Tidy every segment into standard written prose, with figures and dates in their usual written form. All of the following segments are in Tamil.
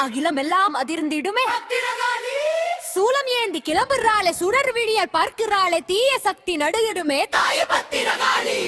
அகிலமெல்லாம் அதிர்ந்திடுமே. சூலம் ஏந்தி கிளம்புறாளே, சுடர் விழியால் பார்க்கிறாளே, தீய சக்தி நடுகிடுமே. தாய பத்திரகாளி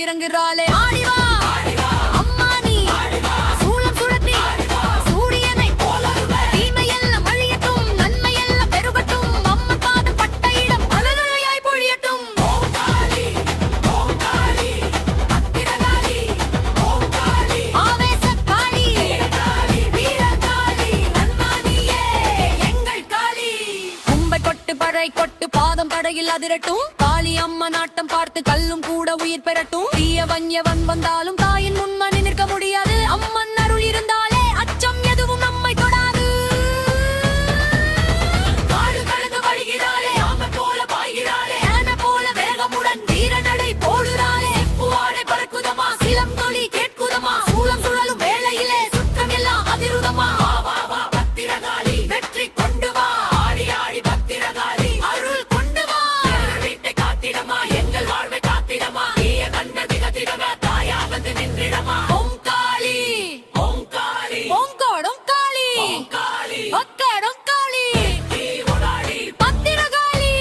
இறங்குறாளே. ஆடிவா அம்மா நீ சூலம் சுடத்தி சூரியனை தீமையெல்லாம் அழியட்டும், நன்மையெல்லாம் பெருகட்டும், அம்மா பாதம் பட்ட இடம் அழகாய் பொழியட்டும். ஆவேசக்காளி வீரகாளி நன்மானியே எங்கள் காளி. கும்பை கொட்டு படை கொட்டு பாதம் படையில் அதிரட்டும், காளி அம்மா நாட்டம் பார்த்து கல்லும் கூட உயிர் பெறட்டும். தீய வன்யவன் வந்தாலும் தாயின் முன்மணி நிற்க முடியாது, அம்மன் அருள் இருந்தாலே அச்சம் எதுவும் நம்மை தொடாது. காடு கடந்து வருகிறாளே, ஆமை போல பாய்கிறாளே, ஆனை போல வேகமுடன் வீர நடை போடுறாளே. பூவாடை பறக்குதமா, சிலம் தொழி கேட்குதமா, சூலம் சுழலும் வேளையிலே சுற்றம் எல்லாம் அதிருதமா. பத்திரகாளி வெற்றி கொண்டு வா, ஆடி ஆடி பத்திரகாளி அருள் கொண்டு வா. வீட்டை காத்திடமா, எங்கள் வாழ்வை காத்திடமா, தாயா வந்து நின்றிடமா. ஓங்காளி ஓங்காளி ஓங்கோடும் காளி ஒக்கடும் காளி பத்திரகாளி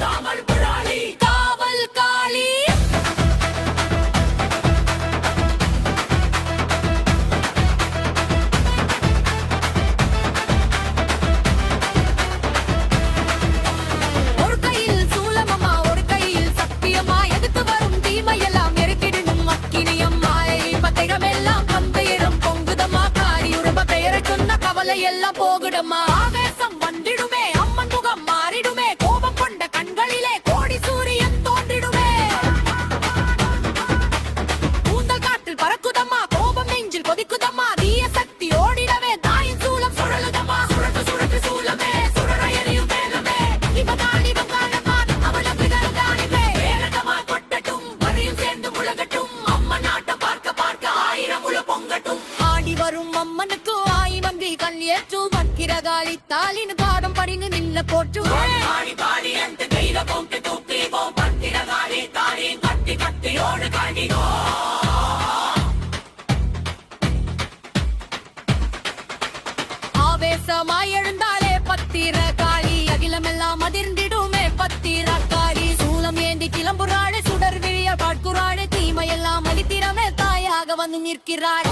தாமல் புராளி காவல் காளி. ஒரு கையில் சூலமம்மா, ஒரு கையில் சத்தியமா, எதுக்கு வரும் தீமையெல்லாம் எல்லாம் போகுடமா. ஆவேசம் வந்திடுமே, அம்மன் முகம் மாறிடுமே, கோபம் கொண்ட கண்களிலே கோடி சூரியன் தோன்றிடுமே. கூந்தல் காற்றில் பறக்குதம்மா, கோபம் நெஞ்சில் கொதிக்குதம்மா, தீய சக்தி ஓடிடவே தாயின் சூலம் சுழலுதம்மா. சுழட்டு சுழட்டு சூலமே சுழற எரியும் வேகமே, இவகாணி வங்காளமா அவளுக்கு தானிமே. வேகமா கொட்டட்டும், வரியும் சேர்ந்து முழகட்டும், அம்மன் ஆட்டம் பார்க்க பார்க்க ஆயிரம் உள்ள பொங்கட்டும். ஆடி வரும் அம்மனுக்கு கண் ஏற்று பத்திரகாளி தாளின் பாடம் படிங்க நில்ல போற்று. ஆவேசமாய் எழுந்தாலே பத்திரகாளி, அகிலமெல்லாம் அதிர்ந்திடுமே பத்திரகாளி. சூலம் ஏந்தி கிளம்புறாளே, சுடர் விழியால் பார்க்குறாளே, தீமையெல்லாம் அழித்திடமே தாயாக வந்து நிற்கிறாள்.